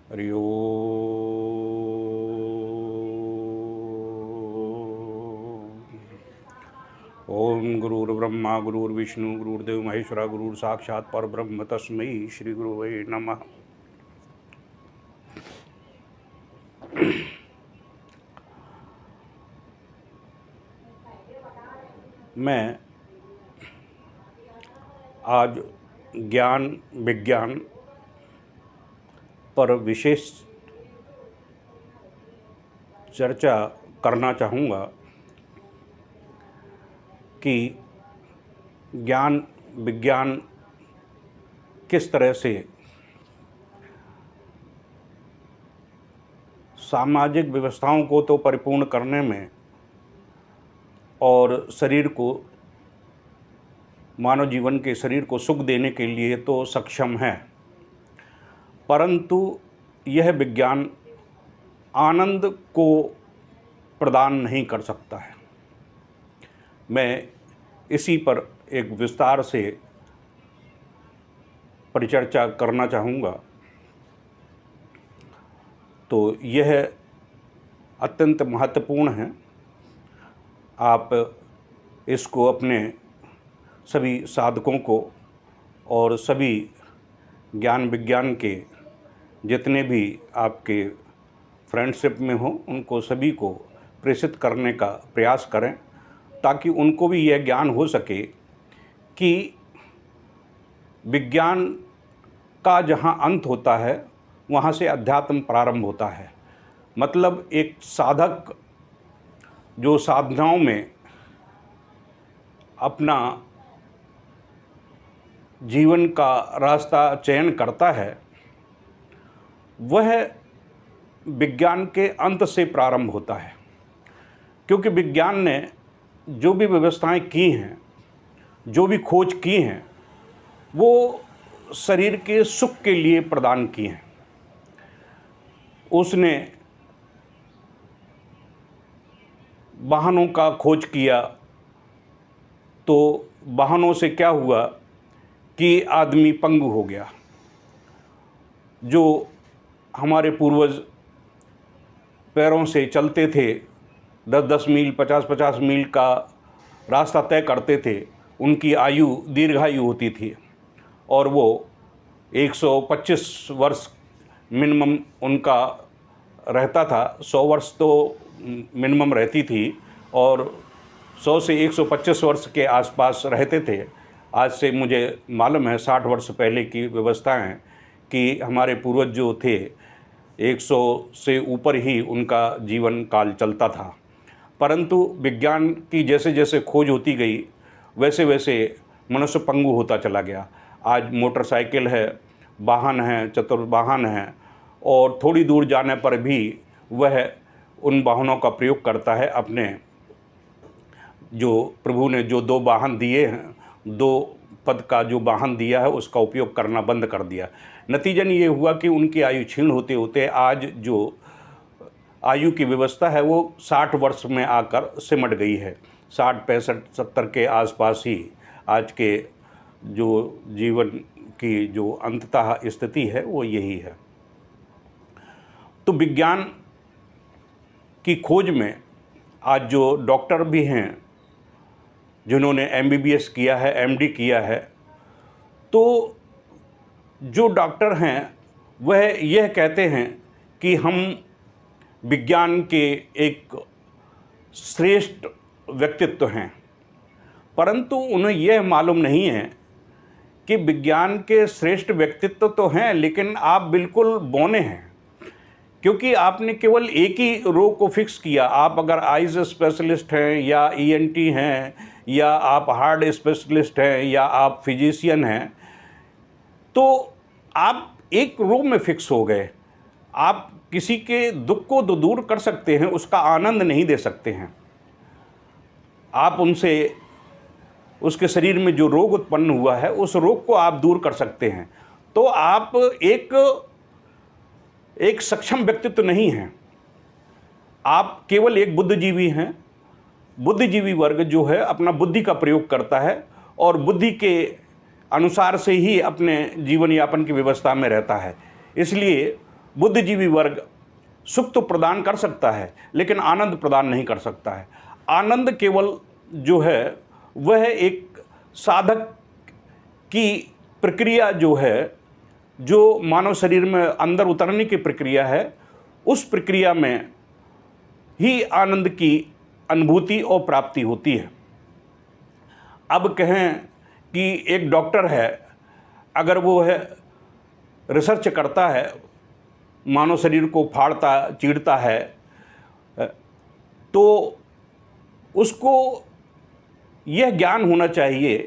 हरि ओम गुरुर्ब्रह्मा गुरुर्विष्णु गुरुर्देव महेश्वरा गुरुर साक्षात् परब्रह्म तस्मै श्री गुरुवे नमः। मैं आज ज्ञान विज्ञान पर विशेष चर्चा करना चाहूँगा कि ज्ञान विज्ञान किस तरह से सामाजिक व्यवस्थाओं को तो परिपूर्ण करने में और शरीर को, मानव जीवन के शरीर को सुख देने के लिए तो सक्षम है, परंतु यह विज्ञान आनंद को प्रदान नहीं कर सकता है। मैं इसी पर एक विस्तार से परिचर्चा करना चाहूँगा। तो यह अत्यंत महत्वपूर्ण है। आप इसको अपने सभी साधकों को और सभी ज्ञान विज्ञान के जितने भी आपके फ्रेंडशिप में हो उनको सभी को प्रेषित करने का प्रयास करें, ताकि उनको भी यह ज्ञान हो सके कि विज्ञान का जहाँ अंत होता है वहाँ से अध्यात्म प्रारंभ होता है। मतलब एक साधक जो साधनाओं में अपना जीवन का रास्ता चयन करता है, वह विज्ञान के अंत से प्रारंभ होता है। क्योंकि विज्ञान ने जो भी व्यवस्थाएं की हैं, जो भी खोज की हैं, वो शरीर के सुख के लिए प्रदान की हैं। उसने वाहनों का खोज किया तो वाहनों से क्या हुआ कि आदमी पंगु हो गया। जो हमारे पूर्वज पैरों से चलते थे, 10-10 मील 50-50 मील का रास्ता तय करते थे, उनकी आयु दीर्घायु होती थी और वो 125 वर्ष मिनिमम उनका रहता था। 100 वर्ष तो मिनिमम रहती थी और 100 से 125 वर्ष के आसपास रहते थे। आज से मुझे मालूम है 60 वर्ष पहले की व्यवस्था है कि हमारे पूर्वज जो थे 100 से ऊपर ही उनका जीवन काल चलता था। परंतु विज्ञान की जैसे जैसे खोज होती गई वैसे वैसे मनुष्य पंगु होता चला गया। आज मोटरसाइकिल है, वाहन है, चतुर्वाहन है और थोड़ी दूर जाने पर भी वह उन वाहनों का प्रयोग करता है। अपने जो प्रभु ने जो 2 वाहन दिए हैं, 2 पद का जो वाहन दिया है, उसका उपयोग करना बंद कर दिया। नतीजन ये हुआ कि उनकी आयु क्षीण होते होते आज जो आयु की व्यवस्था है वो 60 वर्ष में आकर सिमट गई है। 60, 65, 70 के आसपास ही आज के जो जीवन की जो अंततः स्थिति है वो यही है। तो विज्ञान की खोज में आज जो डॉक्टर भी हैं जिन्होंने MBBS किया है, MD किया है, तो जो डॉक्टर हैं वह यह कहते हैं कि हम विज्ञान के एक श्रेष्ठ व्यक्तित्व हैं, परंतु उन्हें यह मालूम नहीं है कि विज्ञान के श्रेष्ठ व्यक्तित्व तो हैं, लेकिन आप बिल्कुल बौने हैं। क्योंकि आपने केवल एक ही रोग को फिक्स किया। आप अगर आइज़ स्पेशलिस्ट हैं या ENT हैं या आप हार्ट स्पेशलिस्ट हैं या आप फिजिशियन हैं, तो आप एक रोग में फिक्स हो गए। आप किसी के दुख को तो दूर कर सकते हैं, उसका आनंद नहीं दे सकते हैं। आप उनसे उसके शरीर में जो रोग उत्पन्न हुआ है उस रोग को आप दूर कर सकते हैं। तो आप एक सक्षम व्यक्तित्व नहीं हैं, आप केवल एक बुद्धिजीवी हैं। बुद्धिजीवी वर्ग जो है अपना बुद्धि का प्रयोग करता है और बुद्धि के अनुसार से ही अपने जीवन यापन की व्यवस्था में रहता है। इसलिए बुद्धिजीवी वर्ग सुख तो प्रदान कर सकता है लेकिन आनंद प्रदान नहीं कर सकता है। आनंद केवल जो है वह एक साधक की प्रक्रिया जो है, जो मानव शरीर में अंदर उतरने की प्रक्रिया है, उस प्रक्रिया में ही आनंद की अनुभूति और प्राप्ति होती है। अब कहें कि एक डॉक्टर है, अगर वो है रिसर्च करता है, मानव शरीर को फाड़ता चीरता है, तो उसको यह ज्ञान होना चाहिए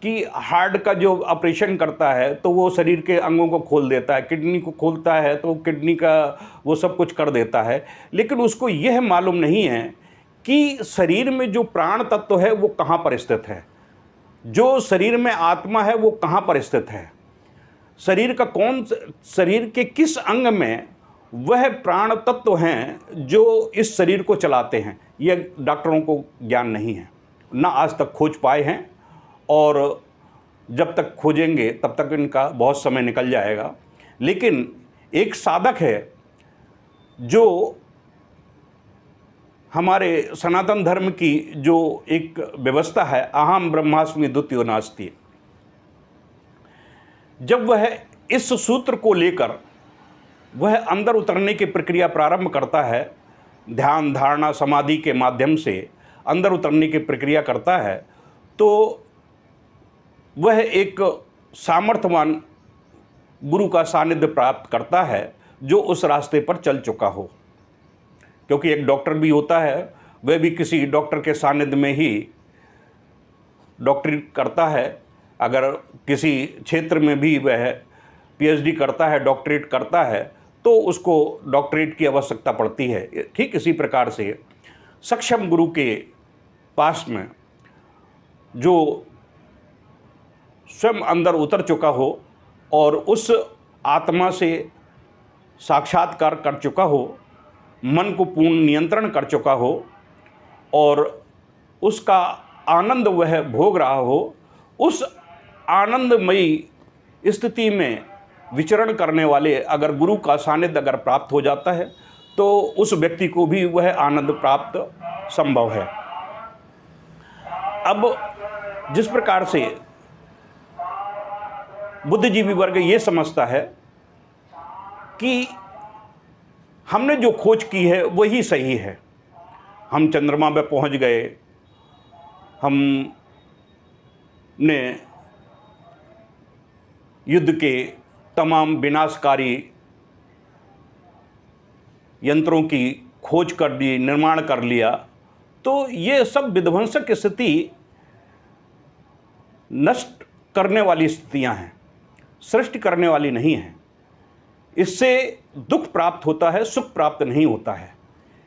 कि हार्ट का जो ऑपरेशन करता है तो वो शरीर के अंगों को खोल देता है, किडनी को खोलता है तो किडनी का वो सब कुछ कर देता है, लेकिन उसको यह मालूम नहीं है कि शरीर में जो प्राण तत्व है वो कहाँ पर स्थित है, जो शरीर में आत्मा है वो कहाँ पर स्थित है, शरीर के किस अंग में वह प्राण तत्व हैं जो इस शरीर को चलाते हैं। यह डॉक्टरों को ज्ञान नहीं है, ना आज तक खोज पाए हैं, और जब तक खोजेंगे तब तक इनका बहुत समय निकल जाएगा। लेकिन एक साधक है जो हमारे सनातन धर्म की जो एक व्यवस्था है, अहम ब्रह्मास्मि द्वितीयो नास्ति, जब वह इस सूत्र को लेकर वह अंदर उतरने की प्रक्रिया प्रारंभ करता है, ध्यान धारणा समाधि के माध्यम से अंदर उतरने की प्रक्रिया करता है, तो वह एक सामर्थ्यवान गुरु का सानिध्य प्राप्त करता है जो उस रास्ते पर चल चुका हो। क्योंकि एक डॉक्टर भी होता है, वह भी किसी डॉक्टर के सानिध्य में ही डॉक्टरी करता है। अगर किसी क्षेत्र में भी वह पीएचडी करता है, डॉक्टरेट करता है, तो उसको डॉक्टरेट की आवश्यकता पड़ती है। ठीक इसी प्रकार से सक्षम गुरु के पास में जो स्वयं अंदर उतर चुका हो और उस आत्मा से साक्षात्कार कर चुका हो, मन को पूर्ण नियंत्रण कर चुका हो और उसका आनंद वह भोग रहा हो, उस आनंदमयी स्थिति में विचरण करने वाले अगर गुरु का सानिध्य अगर प्राप्त हो जाता है तो उस व्यक्ति को भी वह आनंद प्राप्त संभव है। अब जिस प्रकार से बुद्धिजीवी वर्ग ये समझता है कि हमने जो खोज की है वही सही है, हम चंद्रमा पे पहुंच गए, हमने युद्ध के तमाम विनाशकारी यंत्रों की खोज कर दी, निर्माण कर लिया, तो ये सब विध्वंसक स्थिति नष्ट करने वाली स्थितियां हैं, सृष्टि करने वाली नहीं हैं। इससे दुख प्राप्त होता है, सुख प्राप्त नहीं होता है।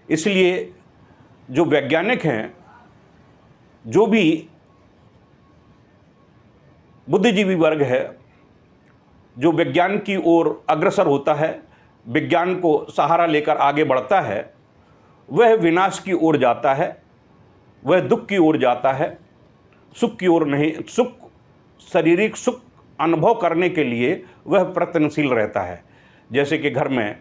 इसलिए जो वैज्ञानिक हैं, जो भी बुद्धिजीवी वर्ग है, जो विज्ञान की ओर अग्रसर होता है, विज्ञान को सहारा लेकर आगे बढ़ता है, वह विनाश की ओर जाता है, वह दुख की ओर जाता है, सुख की ओर नहीं। सुख, शारीरिक सुख अनुभव करने के लिए वह प्रयत्नशील रहता है। जैसे कि घर में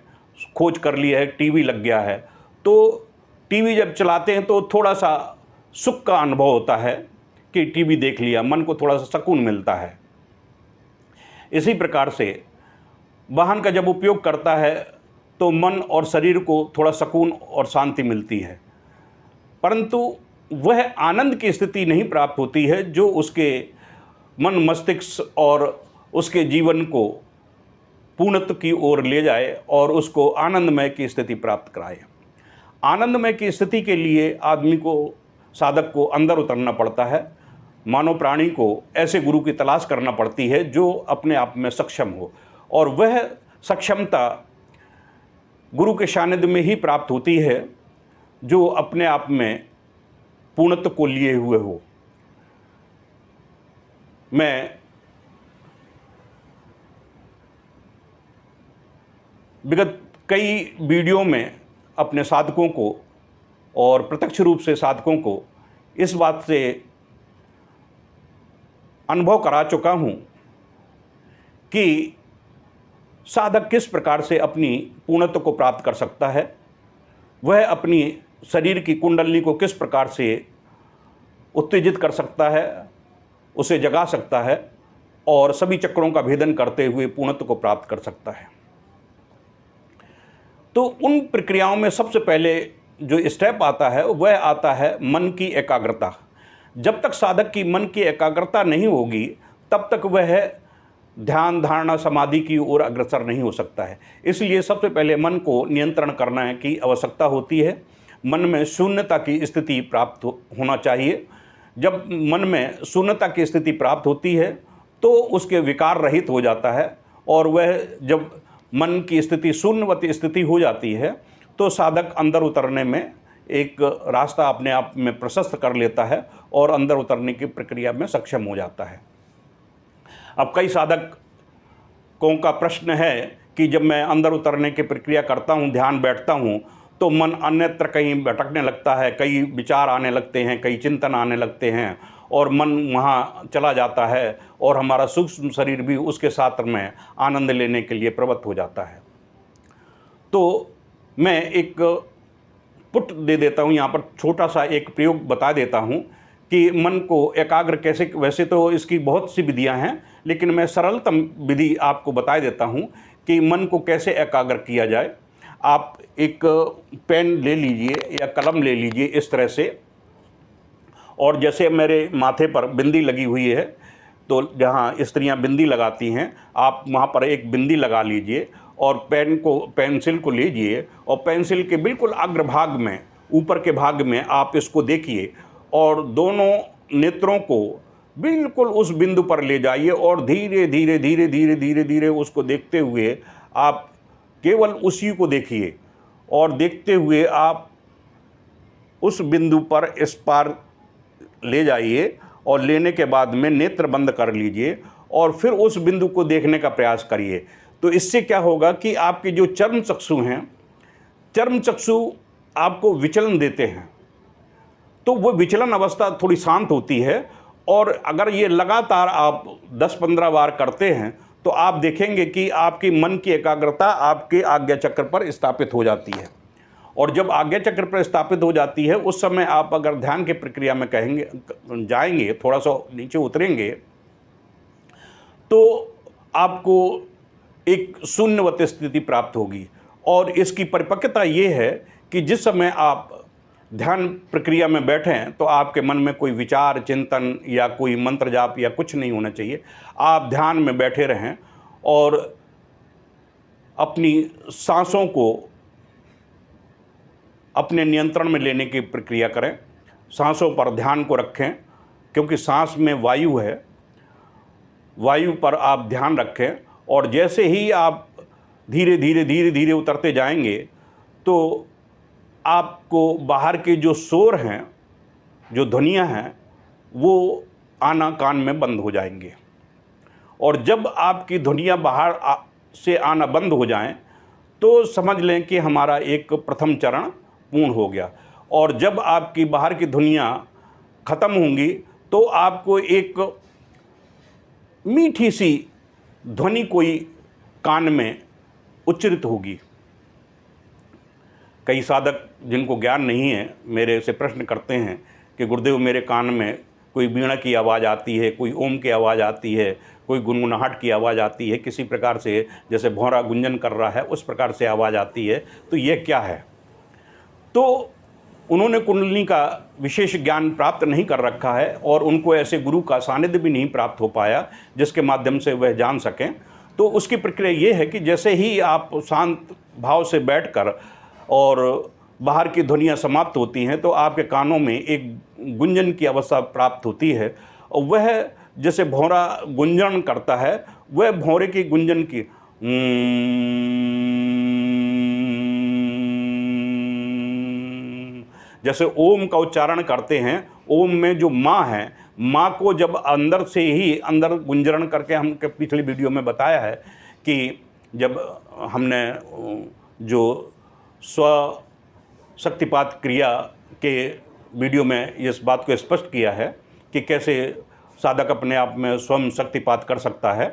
खोज कर लिया है, टीवी लग गया है, तो टीवी जब चलाते हैं तो थोड़ा सा सुख का अनुभव होता है कि टीवी देख लिया, मन को थोड़ा सा सुकून मिलता है। इसी प्रकार से वाहन का जब उपयोग करता है तो मन और शरीर को थोड़ा सुकून और शांति मिलती है, परंतु वह आनंद की स्थिति नहीं प्राप्त होती है जो उसके मन मस्तिष्क और उसके जीवन को पूर्णत्व की ओर ले जाए और उसको आनंदमय की स्थिति प्राप्त कराए। आनंदमय की स्थिति के लिए आदमी को, साधक को अंदर उतरना पड़ता है। मानव प्राणी को ऐसे गुरु की तलाश करना पड़ती है जो अपने आप में सक्षम हो, और वह सक्षमता गुरु के सानिध्य में ही प्राप्त होती है जो अपने आप में पूर्णत्व को लिए हुए हो। मैं विगत कई वीडियो में अपने साधकों को और प्रत्यक्ष रूप से साधकों को इस बात से अनुभव करा चुका हूँ कि साधक किस प्रकार से अपनी पूर्णत्व को प्राप्त कर सकता है, वह अपनी शरीर की कुंडली को किस प्रकार से उत्तेजित कर सकता है, उसे जगा सकता है और सभी चक्रों का भेदन करते हुए पूर्णत्व को प्राप्त कर सकता है। तो उन प्रक्रियाओं में सबसे पहले जो स्टेप आता है वह आता है मन की एकाग्रता। जब तक साधक की मन की एकाग्रता नहीं होगी तब तक वह ध्यान, धारणा, समाधि की ओर अग्रसर नहीं हो सकता है। इसलिए सबसे पहले मन को नियंत्रण करने की आवश्यकता होती है। मन में शून्यता की स्थिति प्राप्त होना चाहिए। जब मन में शून्यता की स्थिति प्राप्त होती है तो उसके विकार रहित हो जाता है, और वह जब मन की स्थिति शून्यवती स्थिति हो जाती है तो साधक अंदर उतरने में एक रास्ता अपने आप में प्रशस्त कर लेता है और अंदर उतरने की प्रक्रिया में सक्षम हो जाता है। अब कई साधकों का प्रश्न है कि जब मैं अंदर उतरने की प्रक्रिया करता हूँ, ध्यान बैठता हूँ, तो मन अन्यत्र कहीं भटकने लगता है, कई विचार आने लगते हैं, कई चिंतन आने लगते हैं और मन वहाँ चला जाता है और हमारा सूक्ष्म शरीर भी उसके साथ में आनंद लेने के लिए प्रवृत्त हो जाता है। तो मैं एक पुट दे देता हूँ, यहाँ पर छोटा सा एक प्रयोग बता देता हूँ कि मन को एकाग्र कैसे, वैसे तो इसकी बहुत सी विधियाँ हैं, लेकिन मैं सरलतम विधि आपको बता देता हूँ कि मन को कैसे एकाग्र किया जाए। आप एक पेन ले लीजिए या कलम ले लीजिए इस तरह से, और जैसे मेरे माथे पर बिंदी लगी हुई है तो जहाँ स्त्रियाँ बिंदी लगाती हैं, आप वहाँ पर एक बिंदी लगा लीजिए और पेंसिल को लीजिए और पेंसिल के बिल्कुल अग्रभाग में, ऊपर के भाग में आप इसको देखिए और दोनों नेत्रों को बिल्कुल उस बिंदु पर ले जाइए और धीरे धीरे धीरे धीरे धीरे धीरे उसको देखते हुए आप केवल उसी को देखिए और देखते हुए आप उस बिंदु पर इस पार ले जाइए और लेने के बाद में नेत्र बंद कर लीजिए और फिर उस बिंदु को देखने का प्रयास करिए। तो इससे क्या होगा कि आपके जो चर्म चक्षु हैं, चर्म चक्षु आपको विचलन देते हैं, तो वो विचलन अवस्था थोड़ी शांत होती है और अगर ये लगातार आप 10-15 बार करते हैं तो आप देखेंगे कि आपकी मन की एकाग्रता आपके आज्ञा चक्र पर स्थापित हो जाती है। और जब आज्ञा चक्र पर स्थापित हो जाती है उस समय आप अगर ध्यान की प्रक्रिया में जाएंगे, थोड़ा सा नीचे उतरेंगे, तो आपको एक शून्यवत स्थिति प्राप्त होगी। और इसकी परिपक्वता ये है कि जिस समय आप ध्यान प्रक्रिया में बैठें तो आपके मन में कोई विचार, चिंतन या कोई मंत्र जाप या कुछ नहीं होना चाहिए। आप ध्यान में बैठे रहें और अपनी सांसों को अपने नियंत्रण में लेने की प्रक्रिया करें। सांसों पर ध्यान को रखें, क्योंकि सांस में वायु है, वायु पर आप ध्यान रखें और जैसे ही आप धीरे धीरे धीरे धीरे उतरते जाएंगे तो आपको बाहर के जो शोर हैं, जो ध्वनियाँ हैं, वो आना कान में बंद हो जाएंगे। और जब आपकी ध्वनियाँ बाहर से आना बंद हो जाएं तो समझ लें कि हमारा एक प्रथम चरण पूर्ण हो गया। और जब आपकी बाहर की ध्वनियाँ ख़त्म होंगी तो आपको एक मीठी सी ध्वनि कोई कान में उच्चरित होगी। कई साधक जिनको ज्ञान नहीं है मेरे से प्रश्न करते हैं कि गुरुदेव मेरे कान में कोई वीणा की आवाज़ आती है, कोई ओम की आवाज़ आती है, कोई गुनगुनाहट की आवाज़ आती है, किसी प्रकार से जैसे भौरा गुंजन कर रहा है उस प्रकार से आवाज़ आती है, तो ये क्या है? तो उन्होंने कुंडलिनी का विशेष ज्ञान प्राप्त नहीं कर रखा है और उनको ऐसे गुरु का सानिध्य भी नहीं प्राप्त हो पाया जिसके माध्यम से वह जान सकें। तो उसकी प्रक्रिया ये है कि जैसे ही आप शांत भाव से बैठकर और बाहर की ध्वनियाँ समाप्त होती हैं तो आपके कानों में एक गुंजन की अवस्था प्राप्त होती है और वह जैसे भौरा गुंजन करता है, वह भौरे की गुंजन की जैसे ओम का उच्चारण करते हैं, ओम में जो माँ है, माँ को जब अंदर से ही अंदर गुंजरण करके, हम पिछली वीडियो में बताया है कि जब हमने जो स्व शक्तिपात क्रिया के वीडियो में इस बात को स्पष्ट किया है कि कैसे साधक अपने आप में स्वयं शक्तिपात कर सकता है।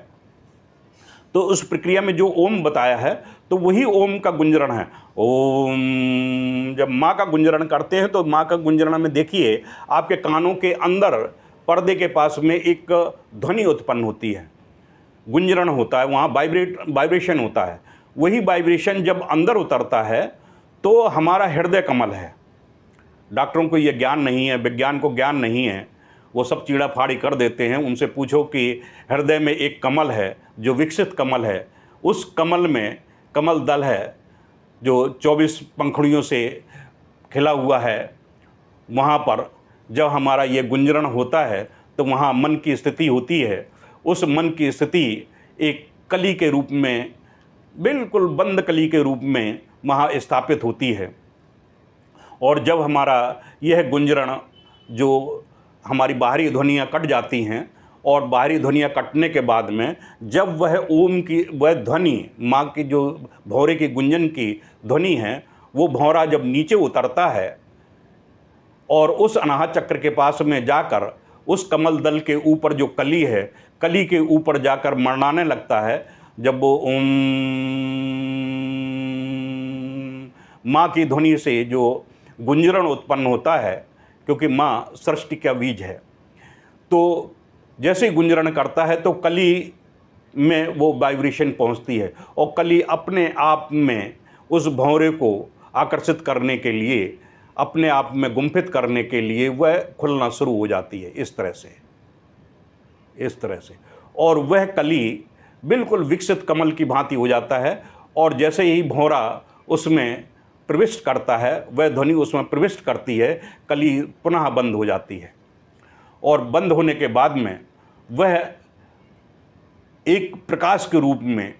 तो उस प्रक्रिया में जो ओम बताया है तो वही ओम का गुंजरण है। ओम, जब माँ का गुंजरण करते हैं तो माँ का गुंजरण में देखिए आपके कानों के अंदर पर्दे के पास में एक ध्वनि उत्पन्न होती है, गुंजरण होता है, वहाँ वाइब्रेशन होता है। वही वाइब्रेशन जब अंदर उतरता है तो हमारा हृदय कमल है। डॉक्टरों को ये ज्ञान नहीं है, विज्ञान को ज्ञान नहीं है, वो सब चीड़ा फाड़ी कर देते हैं। उनसे पूछो कि हृदय में एक कमल है जो विकसित कमल है, उस कमल में कमल दल है जो 24 पंखुड़ियों से खिला हुआ है। वहाँ पर जब हमारा ये गुंजरण होता है तो वहाँ मन की स्थिति होती है। उस मन की स्थिति एक कली के रूप में, बिल्कुल बंद कली के रूप में वहाँ स्थापित होती है। और जब हमारा यह गुंजरण, जो हमारी बाहरी ध्वनियाँ कट जाती हैं और बाहरी ध्वनियाँ कटने के बाद में जब वह ओम की वह ध्वनि, माँ की जो भौरे की गुंजन की ध्वनि है, वो भौरा जब नीचे उतरता है और उस अनाहत चक्र के पास में जाकर उस कमल दल के ऊपर जो कली है, कली के ऊपर जाकर मरनाने लगता है। जब वो ओम माँ की ध्वनि से जो गुंजरण उत्पन्न होता है, क्योंकि माँ सृष्टि का बीज है, तो जैसे ही गुंजरण करता है तो कली में वो वाइब्रेशन पहुंचती है और कली अपने आप में उस भंवरे को आकर्षित करने के लिए, अपने आप में गुम्फित करने के लिए वह खुलना शुरू हो जाती है। इस तरह से और वह कली बिल्कुल विकसित कमल की भांति हो जाता है। और जैसे ही भंवरा उसमें प्रविष्ट करता है, वह ध्वनि उसमें प्रविष्ट करती है, कली पुनः बंद हो जाती है। और बंद होने के बाद में वह एक प्रकाश के रूप में,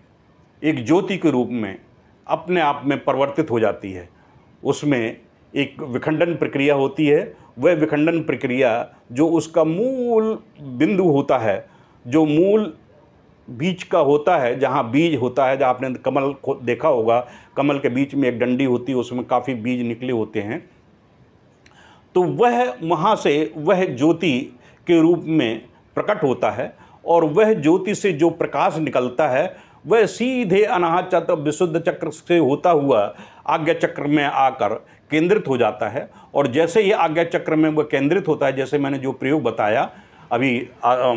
एक ज्योति के रूप में अपने आप में परिवर्तित हो जाती है। उसमें एक विखंडन प्रक्रिया होती है। वह विखंडन प्रक्रिया जो उसका मूल बिंदु होता है, जो मूल बीज का होता है, जहाँ बीज होता है, जहाँ आपने कमल को देखा होगा, कमल के बीच में एक डंडी होती है, उसमें काफ़ी बीज निकले होते हैं। तो वह वहाँ से वह ज्योति के रूप में प्रकट होता है और वह ज्योति से जो प्रकाश निकलता है वह सीधे अनाहत चक्र, विशुद्ध चक्र से होता हुआ आज्ञा चक्र में आकर केंद्रित हो जाता है। और जैसे ही आज्ञा चक्र में वह केंद्रित होता है, जैसे मैंने जो प्रयोग बताया अभी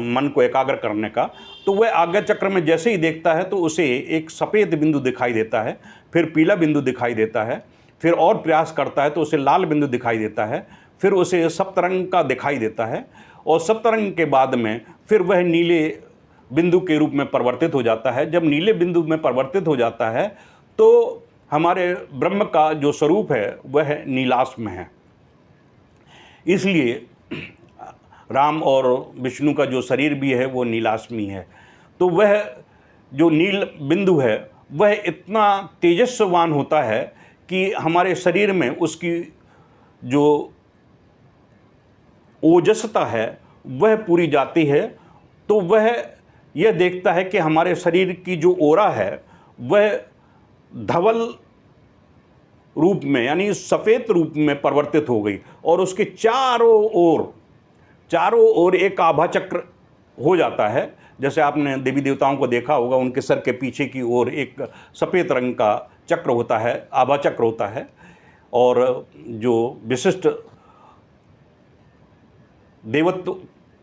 मन को एकाग्र करने का, तो वह आज्ञा चक्र में जैसे ही देखता है तो उसे एक सफ़ेद बिंदु दिखाई देता है, फिर पीला बिंदु दिखाई देता है, फिर और प्रयास करता है तो उसे लाल बिंदु दिखाई देता है, फिर उसे सप्तरंग का दिखाई देता है और सप्तरंग के बाद में फिर वह नीले बिंदु के रूप में परिवर्तित हो जाता है। जब नीले बिंदु में परिवर्तित हो जाता है तो हमारे ब्रह्म का जो स्वरूप है वह नीलाश्म है। इसलिए राम और विष्णु का जो शरीर भी है वो नीलाश्मी है। तो वह जो नील बिंदु है वह इतना तेजस्वान होता है कि हमारे शरीर में उसकी जो ओजस्ता है वह पूरी जाती है। तो वह यह देखता है कि हमारे शरीर की जो ओरा है वह धवल रूप में, यानी सफ़ेद रूप में परिवर्तित हो गई और उसके चारों ओर एक आभा चक्र हो जाता है। जैसे आपने देवी देवताओं को देखा होगा, उनके सर के पीछे की ओर एक सफ़ेद रंग का चक्र होता है, आभा चक्र होता है। और जो विशिष्ट देवत्व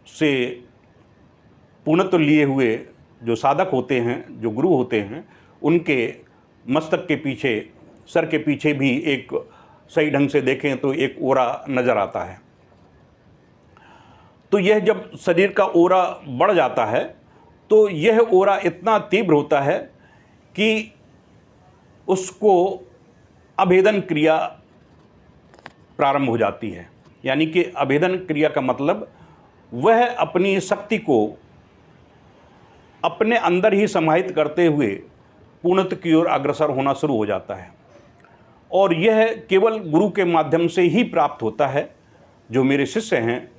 से पूर्णत्व लिए हुए जो साधक होते हैं, जो गुरु होते हैं, उनके मस्तक के पीछे, सर के पीछे भी एक, सही ढंग से देखें तो एक ओरा नज़र आता है। तो यह जब शरीर का ओरा बढ़ जाता है तो यह ओरा इतना तीव्र होता है कि उसको अभेदन क्रिया प्रारंभ हो जाती है। यानी कि अभेदन क्रिया का मतलब वह अपनी शक्ति को अपने अंदर ही समाहित करते हुए पूर्णत्व की ओर अग्रसर होना शुरू हो जाता है। और यह केवल गुरु के माध्यम से ही प्राप्त होता है। जो मेरे शिष्य हैं,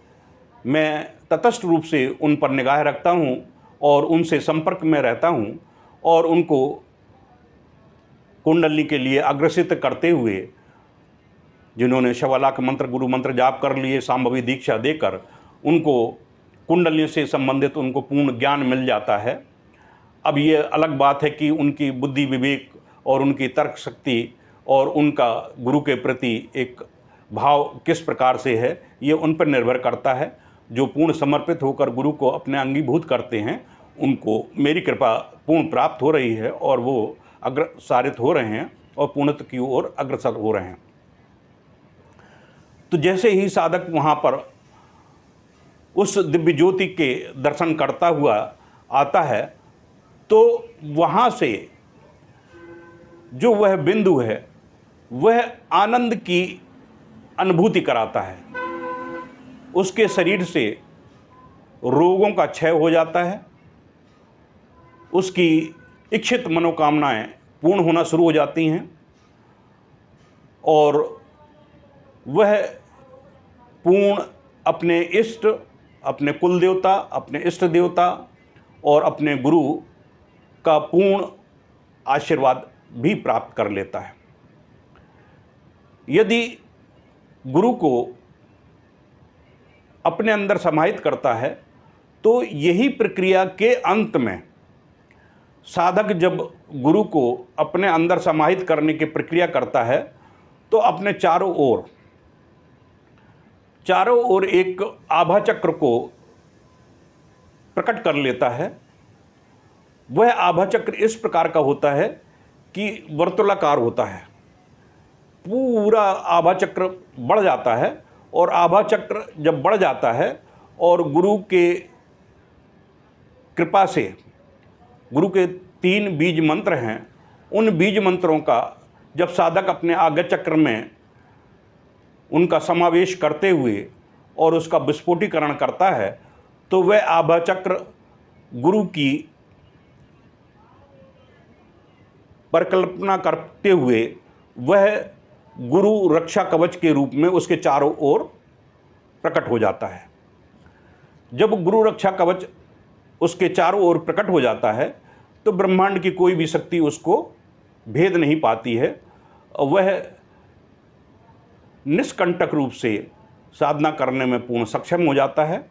मैं तटस्थ रूप से उन पर निगाह रखता हूँ और उनसे संपर्क में रहता हूँ और उनको कुंडली के लिए अग्रसित करते हुए, जिन्होंने 1.25 लाख मंत्र, गुरु मंत्र जाप कर लिए, सांभवी दीक्षा देकर उनको कुंडली से संबंधित उनको पूर्ण ज्ञान मिल जाता है। अब ये अलग बात है कि उनकी बुद्धि विवेक और उनकी तर्क शक्ति और उनका गुरु के प्रति एक भाव किस प्रकार से है, ये उन पर निर्भर करता है। जो पूर्ण समर्पित होकर गुरु को अपने अंगीभूत करते हैं, उनको मेरी कृपा पूर्ण प्राप्त हो रही है और वो अग्रसारित हो रहे हैं और पूर्णत्व की ओर अग्रसर हो रहे हैं। तो जैसे ही साधक वहाँ पर उस दिव्य ज्योति के दर्शन करता हुआ आता है, तो वहाँ से जो वह बिंदु है वह आनंद की अनुभूति कराता है। उसके शरीर से रोगों का क्षय हो जाता है, उसकी इच्छित मनोकामनाएं पूर्ण होना शुरू हो जाती हैं और वह पूर्ण अपने इष्ट, अपने कुल देवता, अपने इष्ट देवता और अपने गुरु का पूर्ण आशीर्वाद भी प्राप्त कर लेता है। यदि गुरु को अपने अंदर समाहित करता है, तो यही प्रक्रिया के अंत में साधक जब गुरु को अपने अंदर समाहित करने की प्रक्रिया करता है, तो अपने चारों ओर एक आभा चक्र को प्रकट कर लेता है। वह आभा चक्र इस प्रकार का होता है कि वर्तुलाकार होता है। पूरा आभा चक्र बढ़ जाता है और आभा चक्र जब बढ़ जाता है और गुरु के कृपा से, गुरु के 3 बीज मंत्र हैं, उन बीज मंत्रों का जब साधक अपने आज्ञा चक्र में उनका समावेश करते हुए और उसका विस्फोटीकरण करता है, तो वह आभा चक्र गुरु की परिकल्पना करते हुए वह गुरु रक्षा कवच के रूप में उसके चारों ओर प्रकट हो जाता है। जब गुरु रक्षा कवच उसके चारों ओर प्रकट हो जाता है, तो ब्रह्मांड की कोई भी शक्ति उसको भेद नहीं पाती है। वह निष्कंटक रूप से साधना करने में पूर्ण सक्षम हो जाता है।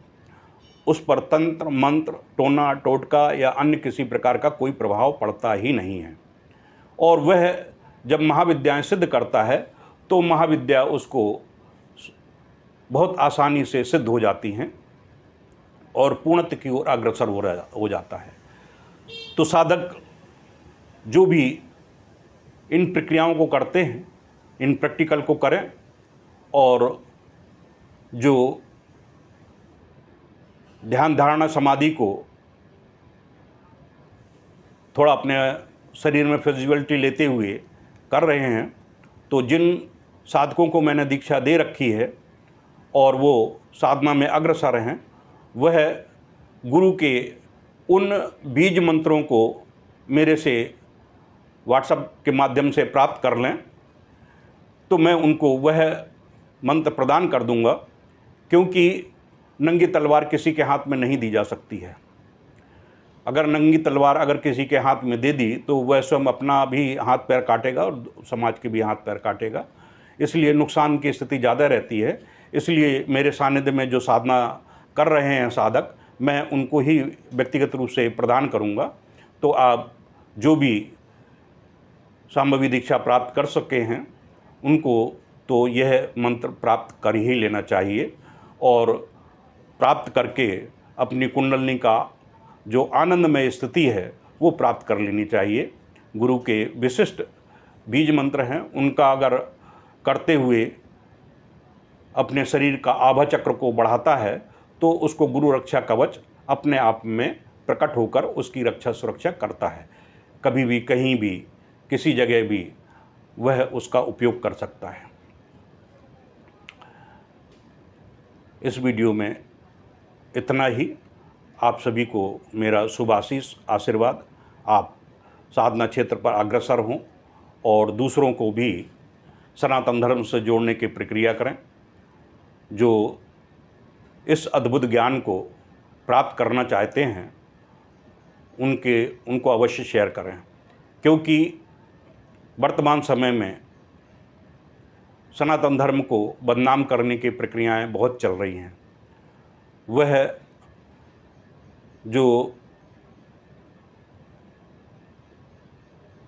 उस पर तंत्र मंत्र, टोना टोटका या अन्य किसी प्रकार का कोई प्रभाव पड़ता ही नहीं है। और वह जब महाविद्याएं सिद्ध करता है, तो महाविद्या उसको बहुत आसानी से सिद्ध हो जाती हैं और पूर्णत्व की ओर अग्रसर हो जाता है। तो साधक जो भी इन प्रक्रियाओं को करते हैं, इन प्रैक्टिकल को करें और जो ध्यान धारणा समाधि को थोड़ा अपने शरीर में फिजिबिलिटी लेते हुए कर रहे हैं, तो जिन साधकों को मैंने दीक्षा दे रखी है और वो साधना में अग्रसर हैं, वह गुरु के उन बीज मंत्रों को मेरे से व्हाट्सएप के माध्यम से प्राप्त कर लें, तो मैं उनको वह मंत्र प्रदान कर दूंगा। क्योंकि नंगी तलवार किसी के हाथ में नहीं दी जा सकती है। अगर नंगी तलवार अगर किसी के हाथ में दे दी, तो वह स्वयं अपना भी हाथ पैर काटेगा और समाज के भी हाथ पैर काटेगा। इसलिए नुकसान की स्थिति ज़्यादा रहती है। इसलिए मेरे सानिध्य में जो साधना कर रहे हैं साधक, मैं उनको ही व्यक्तिगत रूप से प्रदान करूँगा। तो आप जो भी शांभवी दीक्षा प्राप्त कर सके हैं, उनको तो यह मंत्र प्राप्त कर ही लेना चाहिए और प्राप्त करके अपनी कुंडलिनी का जो आनंदमय स्थिति है वो प्राप्त कर लेनी चाहिए। गुरु के विशिष्ट बीज मंत्र हैं, उनका अगर करते हुए अपने शरीर का आभा चक्र को बढ़ाता है, तो उसको गुरु रक्षा कवच अपने आप में प्रकट होकर उसकी रक्षा सुरक्षा करता है। कभी भी कहीं भी किसी जगह भी वह उसका उपयोग कर सकता है। इस वीडियो में इतना ही। आप सभी को मेरा शुभ आशीष आशीर्वाद। आप साधना क्षेत्र पर अग्रसर हों और दूसरों को भी सनातन धर्म से जोड़ने की प्रक्रिया करें। जो इस अद्भुत ज्ञान को प्राप्त करना चाहते हैं, उनको अवश्य शेयर करें। क्योंकि वर्तमान समय में सनातन धर्म को बदनाम करने की प्रक्रियाएं बहुत चल रही हैं। वह जो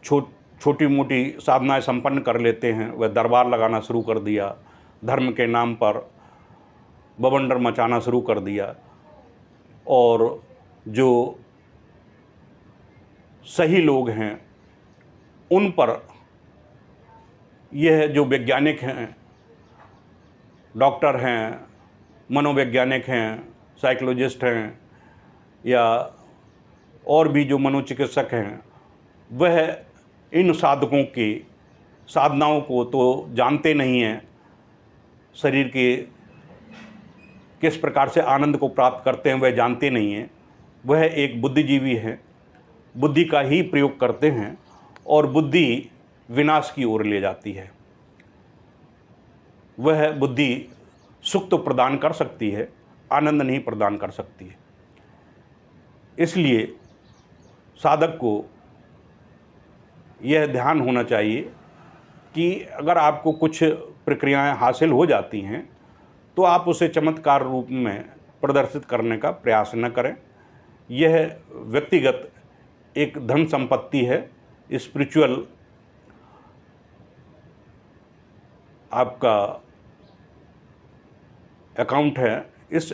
छोटी मोटी साधनाएं संपन्न कर लेते हैं, वह दरबार लगाना शुरू कर दिया, धर्म के नाम पर बवंडर मचाना शुरू कर दिया। और जो सही लोग हैं उन पर यह जो वैज्ञानिक हैं, डॉक्टर हैं, मनोवैज्ञानिक हैं, साइकोलॉजिस्ट हैं, या और भी जो मनोचिकित्सक हैं, वह इन साधकों की साधनाओं को तो जानते नहीं हैं, शरीर के किस प्रकार से आनंद को प्राप्त करते हैं वह जानते नहीं हैं। वह एक बुद्धिजीवी है, बुद्धि का ही प्रयोग करते हैं और बुद्धि विनाश की ओर ले जाती है। वह बुद्धि सुख तो प्रदान कर सकती है, आनंद नहीं प्रदान कर सकती है। इसलिए साधक को यह ध्यान होना चाहिए कि अगर आपको कुछ प्रक्रियाएं हासिल हो जाती हैं तो आप उसे चमत्कार रूप में प्रदर्शित करने का प्रयास न करें। यह व्यक्तिगत एक धन संपत्ति है, स्पिरिचुअल आपका अकाउंट है। इस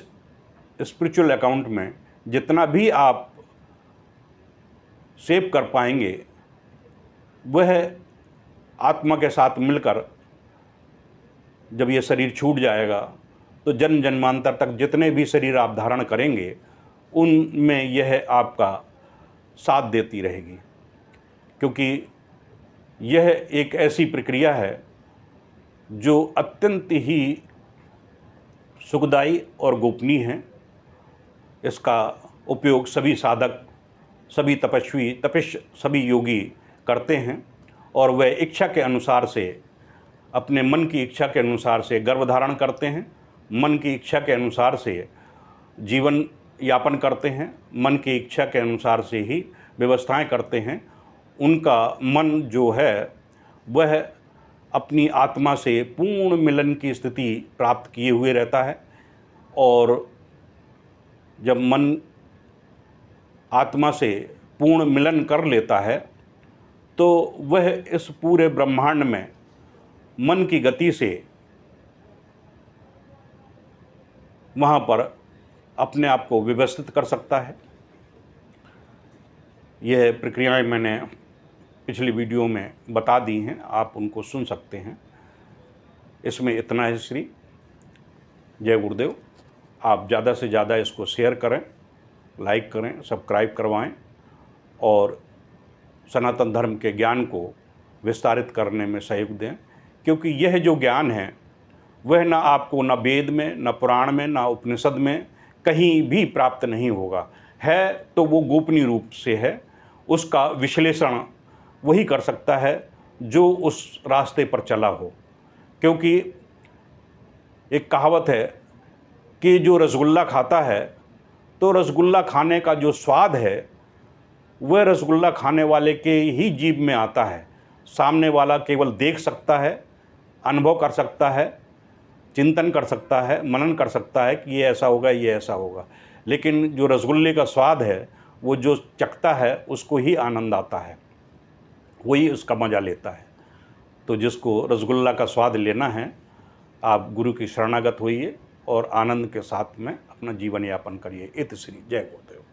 स्पिरिचुअल अकाउंट में जितना भी आप सेव कर पाएंगे वह आत्मा के साथ मिलकर जब ये शरीर छूट जाएगा तो जन्म जन्मांतर तक जितने भी शरीर आप धारण करेंगे उनमें यह आपका साथ देती रहेगी, क्योंकि यह एक ऐसी प्रक्रिया है जो अत्यंत ही सुखदायी और गोपनीय है। इसका उपयोग सभी साधक, सभी तपस्वी, सभी योगी करते हैं और वह इच्छा के अनुसार से, अपने मन की इच्छा के अनुसार से गर्भधारण करते हैं, मन की इच्छा के अनुसार से जीवन यापन करते हैं, मन की इच्छा के अनुसार से ही व्यवस्थाएं करते हैं। उनका मन जो है वह अपनी आत्मा से पूर्ण मिलन की स्थिति प्राप्त किए हुए रहता है। और जब मन आत्मा से पूर्ण मिलन कर लेता है तो वह इस पूरे ब्रह्मांड में मन की गति से वहाँ पर अपने आप को व्यवस्थित कर सकता है। यह प्रक्रियाएं मैंने पिछली वीडियो में बता दी हैं, आप उनको सुन सकते हैं। इसमें इतना है। श्री जय गुरुदेव। आप ज़्यादा से ज़्यादा इसको शेयर करें, लाइक करें, सब्सक्राइब करवाएं और सनातन धर्म के ज्ञान को विस्तारित करने में सहयोग दें, क्योंकि यह जो ज्ञान है वह ना आपको न वेद में, न पुराण में, न उपनिषद में कहीं भी प्राप्त नहीं होगा। है तो वो गोपनीय रूप से है, उसका विश्लेषण वही कर सकता है जो उस रास्ते पर चला हो। क्योंकि एक कहावत है कि जो रसगुल्ला खाता है तो रसगुल्ला खाने का जो स्वाद है वह रसगुल्ला खाने वाले के ही जीभ में आता है। सामने वाला केवल देख सकता है, अनुभव कर सकता है, चिंतन कर सकता है, मनन कर सकता है कि ये ऐसा होगा, ये ऐसा होगा, लेकिन जो रसगुल्ले का स्वाद है वो जो चखता है उसको ही आनंद आता है, वही उसका मज़ा लेता है। तो जिसको रसगुल्ला का स्वाद लेना है, आप गुरु की शरणागत होइए और आनंद के साथ में अपना जीवन यापन करिए। इति श्री जय गुरुदेव।